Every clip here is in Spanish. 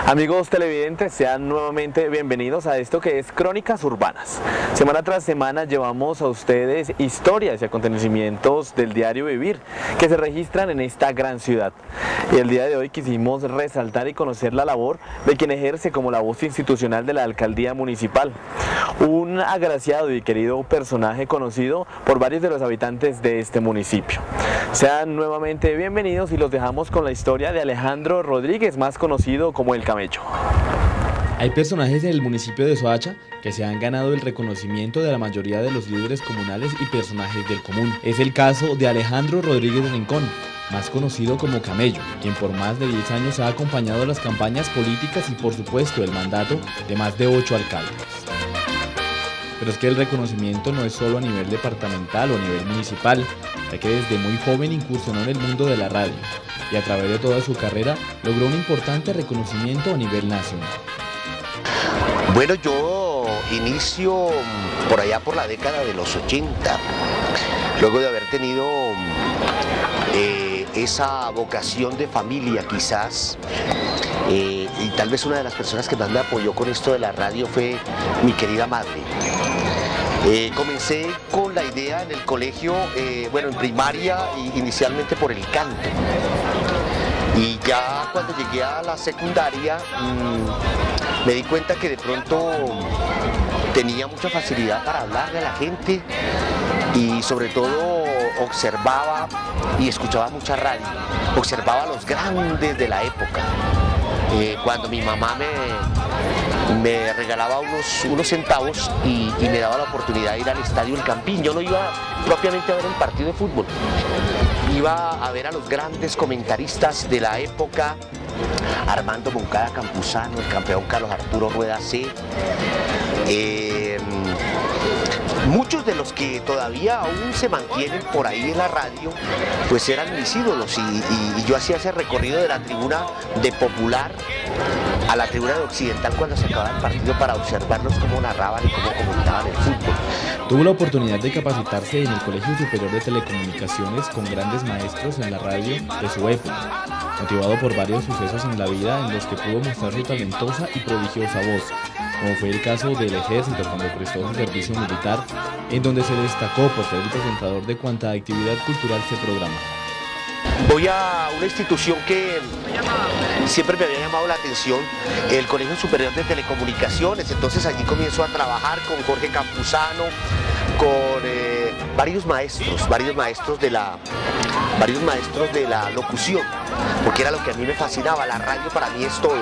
Amigos televidentes, sean nuevamente bienvenidos a esto que es Crónicas Urbanas. Semana tras semana llevamos a ustedes historias y acontecimientos del diario vivir que se registran en esta gran ciudad. Y el día de hoy quisimos resaltar y conocer la labor de quien ejerce como la voz institucional de la alcaldía municipal. Un agraciado y querido personaje conocido por varios de los habitantes de este municipio. Sean nuevamente bienvenidos y los dejamos con la historia de Alejandro Rodríguez, más conocido como El Camello. Hay personajes en el municipio de Soacha que se han ganado el reconocimiento de la mayoría de los líderes comunales y personajes del común. Es el caso de Alejandro Rodríguez Rincón, más conocido como Camello, quien por más de 10 años ha acompañado las campañas políticas y por supuesto el mandato de más de 8 alcaldes. Pero es que el reconocimiento no es solo a nivel departamental o a nivel municipal, ya que desde muy joven incursionó en el mundo de la radio y a través de toda su carrera logró un importante reconocimiento a nivel nacional. Bueno, yo inicio por allá por la década de los 80, luego de haber tenido esa vocación de familia quizás, y tal vez una de las personas que más me apoyó con esto de la radio fue mi querida madre. Comencé con la idea en el colegio, bueno, en primaria, inicialmente por el canto. Y ya cuando llegué a la secundaria me di cuenta que de pronto tenía mucha facilidad para hablarle a la gente y sobre todo observaba y escuchaba mucha radio, observaba a los grandes de la época. Cuando mi mamá me regalaba unos centavos y me daba la oportunidad de ir al estadio El Campín. Yo no iba propiamente a ver el partido de fútbol, iba a ver a los grandes comentaristas de la época: Armando Moncada Campuzano, el campeón Carlos Arturo Rueda C. Muchos de los que todavía aún se mantienen por ahí en la radio, pues eran mis ídolos y yo hacía ese recorrido de la tribuna de Popular a la tribuna de Occidental cuando se acababa el partido para observarlos cómo narraban y cómo comentaban el fútbol. Tuvo la oportunidad de capacitarse en el Colegio Superior de Telecomunicaciones con grandes maestros en la radio de su época, motivado por varios sucesos en la vida en los que pudo mostrar su talentosa y prodigiosa voz, como fue el caso del Ejército cuando prestó su servicio militar, en donde se destacó por ser el presentador de cuanta actividad cultural se programa. Voy a una institución que siempre me había llamado la atención, el Colegio Superior de Telecomunicaciones. Entonces allí comienzo a trabajar con Jorge Campuzano, con varios maestros de la locución, porque era lo que a mí me fascinaba. La radio para mí es todo.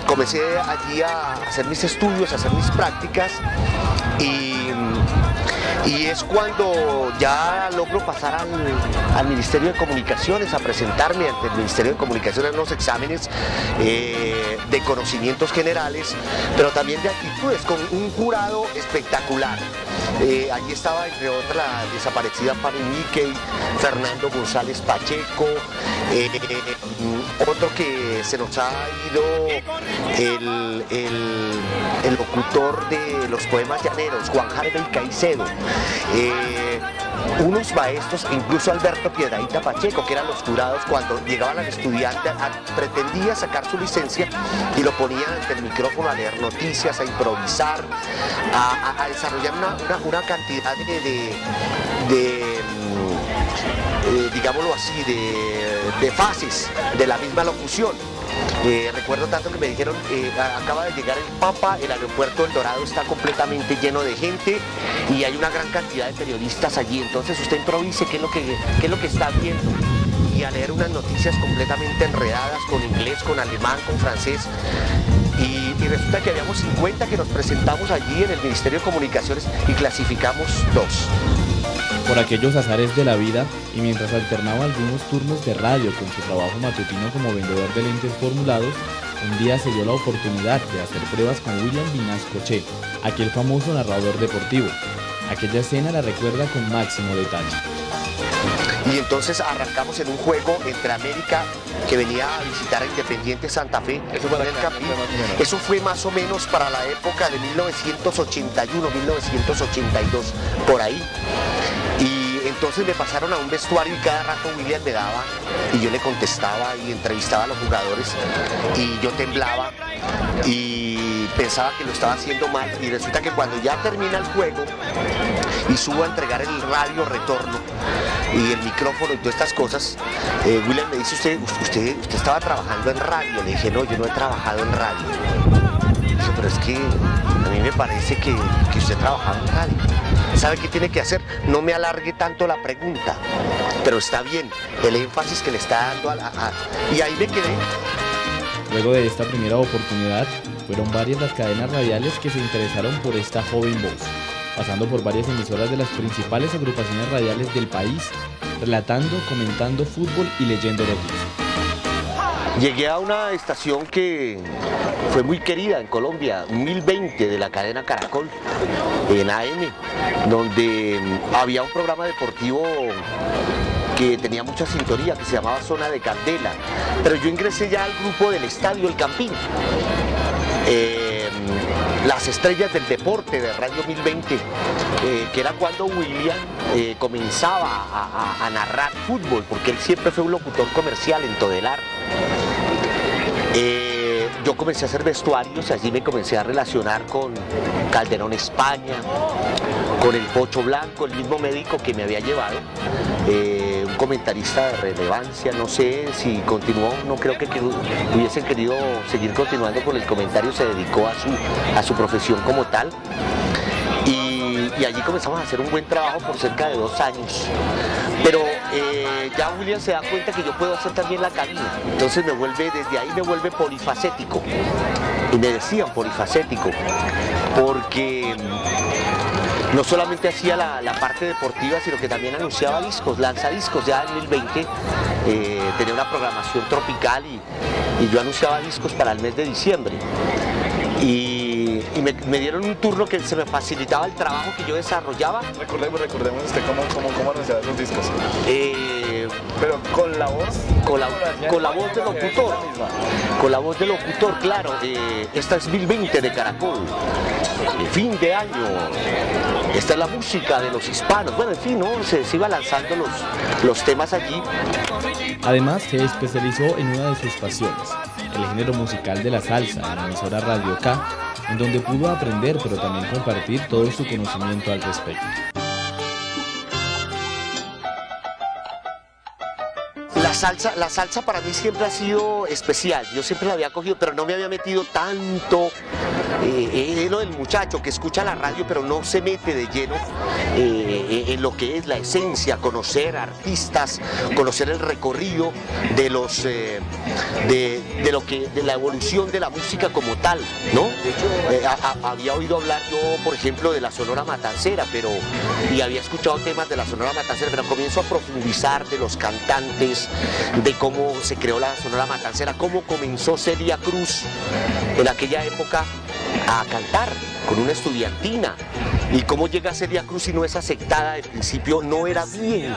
Comencé allí a hacer mis estudios, a hacer mis prácticas y es cuando ya logro pasar al Ministerio de Comunicaciones, a presentarme ante el Ministerio de Comunicaciones en unos exámenes de conocimientos generales, pero también de actitudes, con un jurado espectacular. Allí estaba, entre otras, la desaparecida Fanny Mickey, Fernando González Pacheco, otro que se nos ha ido, el locutor de los poemas llaneros, Juan Harvey Caicedo, unos maestros, incluso Alberto Piedrahíta Pacheco, que eran los jurados cuando llegaban al estudiante, pretendía sacar su licencia y lo ponían ante el micrófono a leer noticias, a improvisar, a desarrollar una cantidad digámoslo así, de fases de la misma locución. Recuerdo tanto que me dijeron, acaba de llegar el Papa, el aeropuerto El Dorado está completamente lleno de gente y hay una gran cantidad de periodistas allí, entonces usted improvise qué es lo que está viendo. Y a leer unas noticias completamente enredadas con inglés, con alemán, con francés. Y resulta que habíamos 50 que nos presentamos allí en el Ministerio de Comunicaciones y clasificamos 2. Por aquellos azares de la vida y mientras alternaba algunos turnos de radio con su trabajo matutino como vendedor de lentes formulados, un día se dio la oportunidad de hacer pruebas con William Vinascoche, aquel famoso narrador deportivo. Aquella escena la recuerda con máximo detalle. Y entonces arrancamos en un juego entre América, que venía a visitar a Independiente Santa Fe. Eso fue más o menos para la época de 1981, 1982, por ahí. Y entonces me pasaron a un vestuario y cada rato William me daba y yo le contestaba y entrevistaba a los jugadores y yo temblaba y pensaba que lo estaba haciendo mal, y resulta que cuando ya termina el juego y subo a entregar el radio retorno y el micrófono y todas estas cosas, William me dice, usted estaba trabajando en radio. Le dije, no, yo no he trabajado en radio. Dice, pero es que a mí me parece que usted trabajaba en radio. ¿Sabe qué tiene que hacer? No me alargue tanto la pregunta, pero está bien el énfasis que le está dando y ahí me quedé. Luego de esta primera oportunidad, fueron varias las cadenas radiales que se interesaron por esta joven voz, pasando por varias emisoras de las principales agrupaciones radiales del país, relatando, comentando fútbol y leyendo noticias. Llegué a una estación que fue muy querida en Colombia, 1020 de la cadena Caracol, en AM, donde había un programa deportivo que tenía mucha sintonía, que se llamaba Zona de Candela, pero yo ingresé ya al grupo del Estadio El Campín. Las estrellas del deporte de Radio 1020, que era cuando William comenzaba a narrar fútbol, porque él siempre fue un locutor comercial en Todelar. Yo comencé a hacer vestuarios, allí me comencé a relacionar con Calderón España, con el Pocho Blanco, el mismo médico que me había llevado, un comentarista de relevancia, no sé si continuó, no creo que hubiesen querido seguir continuando con el comentario, se dedicó a su profesión como tal. Y allí comenzamos a hacer un buen trabajo por cerca de 2 años. Pero ya William se da cuenta que yo puedo hacer también la cabina. Entonces desde ahí me vuelve polifacético. Y me decían polifacético, porque no solamente hacía la parte deportiva, sino que también anunciaba discos, lanzadiscos. Ya en 2020 tenía una programación tropical y yo anunciaba discos para el mes de diciembre. Y me dieron un turno que se me facilitaba el trabajo que yo desarrollaba. Recordemos usted cómo anunciaba esos discos. Pero con la voz. Con la voz del locutor. Con la voz del locutor, claro. Esta es 1020 de Caracol. Fin de año. Esta es la música de los hispanos. Bueno, en fin, ¿no? Se iba lanzando los temas allí. Además, se especializó en una de sus pasiones, el género musical de la salsa, en la emisora Radio K, en donde pudo aprender pero también compartir todo su conocimiento al respecto. La salsa para mí siempre ha sido especial, yo siempre la había cogido, pero no me había metido tanto en lo del muchacho que escucha la radio pero no se mete de lleno en lo que es la esencia, conocer artistas, conocer el recorrido de la evolución de la música como tal, ¿no? Había oído hablar yo, por ejemplo, de la Sonora Matancera, y había escuchado temas de la Sonora Matancera, pero comienzo a profundizar de los cantantes, de cómo se creó la Sonora Matancera, cómo comenzó Celia Cruz en aquella época a cantar con una estudiantina, y cómo llega Celia Cruz y no es aceptada de principio, no era bien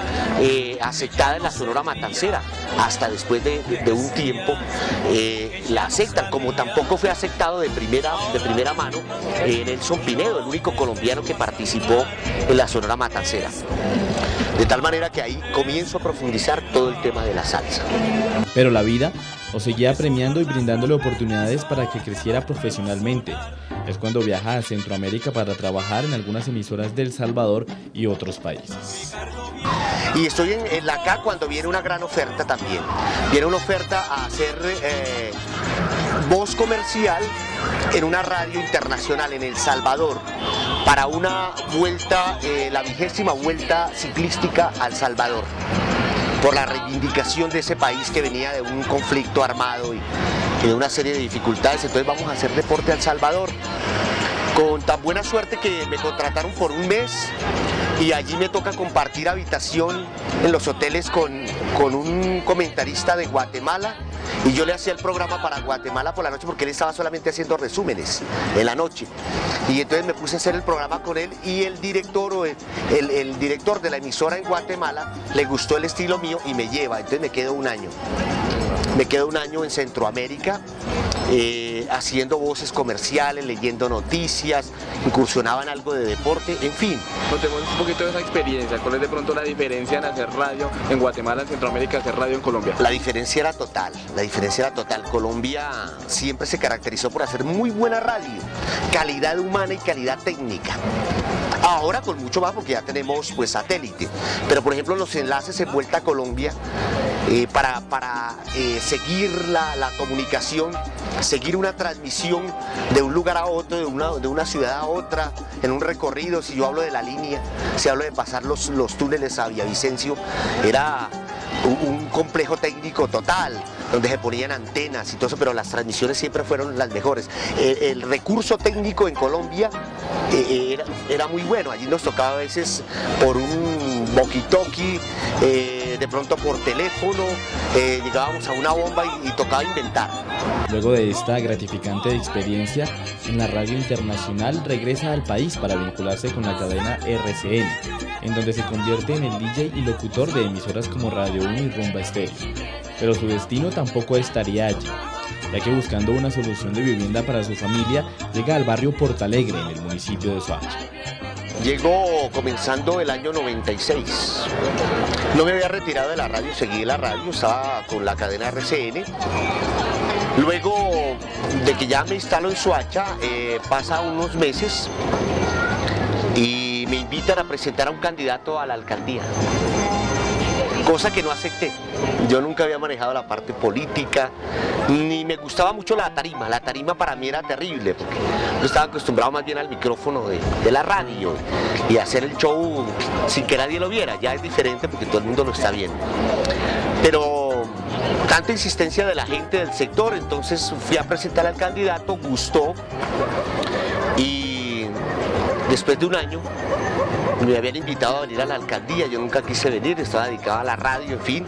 aceptada en la Sonora Matancera, hasta después de un tiempo la aceptan, como tampoco fue aceptado de primera mano Nelson Pinedo, el único colombiano que participó en la Sonora Matancera. De tal manera que ahí comienzo a profundizar todo el tema de la salsa. Pero la vida lo seguía premiando y brindándole oportunidades para que creciera profesionalmente. Es cuando viaja a Centroamérica para trabajar en algunas emisoras de El Salvador y otros países. Y estoy en la K cuando viene una gran oferta también. Viene una oferta a hacer voz comercial en una radio internacional en El Salvador para una vuelta, la 20ª vuelta ciclística al Salvador, por la reivindicación de ese país que venía de un conflicto armado y de una serie de dificultades. Entonces vamos a hacer deporte a El Salvador, con tan buena suerte que me contrataron por un mes y allí me toca compartir habitación en los hoteles con un comentarista de Guatemala, y yo le hacía el programa para Guatemala por la noche porque él estaba solamente haciendo resúmenes en la noche, y entonces me puse a hacer el programa con él, y el director de la emisora en Guatemala le gustó el estilo mío y me lleva. Entonces me quedo un año en Centroamérica, haciendo voces comerciales, leyendo noticias, incursionaba en algo de deporte, en fin. Contemos un poquito de esa experiencia. ¿Cuál es de pronto la diferencia en hacer radio en Guatemala, en Centroamérica, hacer radio en Colombia? La diferencia era total, Colombia siempre se caracterizó por hacer muy buena radio, calidad humana y calidad técnica. Ahora con mucho más porque ya tenemos pues satélite, pero por ejemplo los enlaces en Vuelta a Colombia para seguir la comunicación, seguir una transmisión de un lugar a otro, de una ciudad a otra, en un recorrido, si yo hablo de la línea, si hablo de pasar los túneles a Villavicencio, era un complejo técnico total, donde se ponían antenas y todo eso, pero las transmisiones siempre fueron las mejores. El recurso técnico en Colombia era muy bueno, allí nos tocaba a veces por un walkie-talkie, de pronto por teléfono, llegábamos a una bomba y tocaba inventar. Luego de esta gratificante experiencia en la radio internacional, regresa al país para vincularse con la cadena RCN, en donde se convierte en el DJ y locutor de emisoras como Radio 1 y Rumba Estéreo. Pero su destino tampoco estaría allí, ya que buscando una solución de vivienda para su familia, llega al barrio Portalegre, en el municipio de Soacha. Llegó comenzando el año 96. No me había retirado de la radio, seguí la radio, estaba con la cadena RCN. Luego de que ya me instalo en Soacha, pasa unos meses y me invitan a presentar a un candidato a la alcaldía, cosa que no acepté. Yo nunca había manejado la parte política, ni me gustaba mucho la tarima para mí era terrible, porque yo estaba acostumbrado más bien al micrófono de la radio y hacer el show sin que nadie lo viera, ya es diferente porque todo el mundo lo está viendo. Pero tanta insistencia de la gente del sector, entonces fui a presentar al candidato, gustó, y después de un año me habían invitado a venir a la alcaldía, yo nunca quise venir, estaba dedicado a la radio, en fin.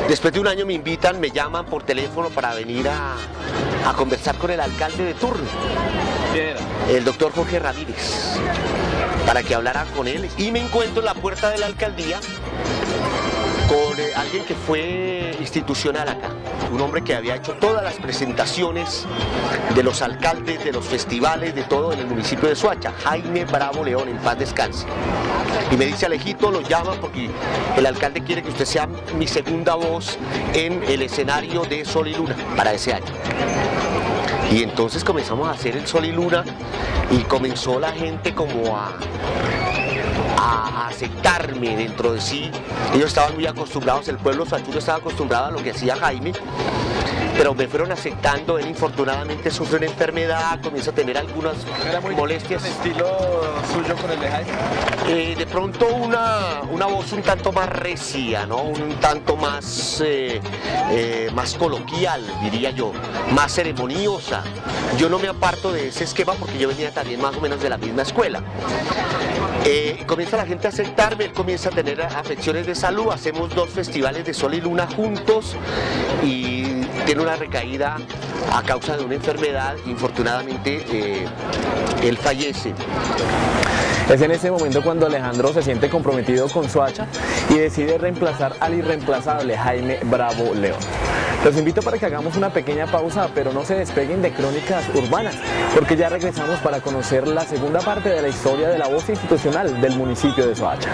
Después de un año me invitan, me llaman por teléfono para venir a conversar con el alcalde de turno. ¿Quién era? El doctor Jorge Ramírez, para que hablara con él, y me encuentro en la puerta de la alcaldía con alguien que fue institucional acá, un hombre que había hecho todas las presentaciones de los alcaldes, de los festivales, de todo en el municipio de Soacha, Jaime Bravo León, en paz descanse. Y me dice: Alejito, lo llama porque el alcalde quiere que usted sea mi segunda voz en el escenario de Sol y Luna para ese año. Y entonces comenzamos a hacer el Sol y Luna y comenzó la gente como a aceptarme dentro de sí. Ellos estaban muy acostumbrados, el pueblo soachuno estaba acostumbrado a lo que hacía Jaime, pero me fueron aceptando. Él infortunadamente sufre una enfermedad, comienza a tener algunas molestias. ¿El estilo suyo con el de Jaime? De pronto una voz un tanto más recia, ¿no? Un tanto más, más coloquial, diría yo, más ceremoniosa. Yo no me aparto de ese esquema porque yo venía también más o menos de la misma escuela. Comienza la gente a aceptarme, él comienza a tener afecciones de salud, hacemos 2 festivales de Sol y Luna juntos y tiene una recaída a causa de una enfermedad. Infortunadamente él fallece. Es en ese momento cuando Alejandro se siente comprometido con Soacha y decide reemplazar al irreemplazable Jaime Bravo León. Los invito para que hagamos una pequeña pausa, pero no se despeguen de Crónicas Urbanas, porque ya regresamos para conocer la segunda parte de la historia de la voz institucional del municipio de Soacha.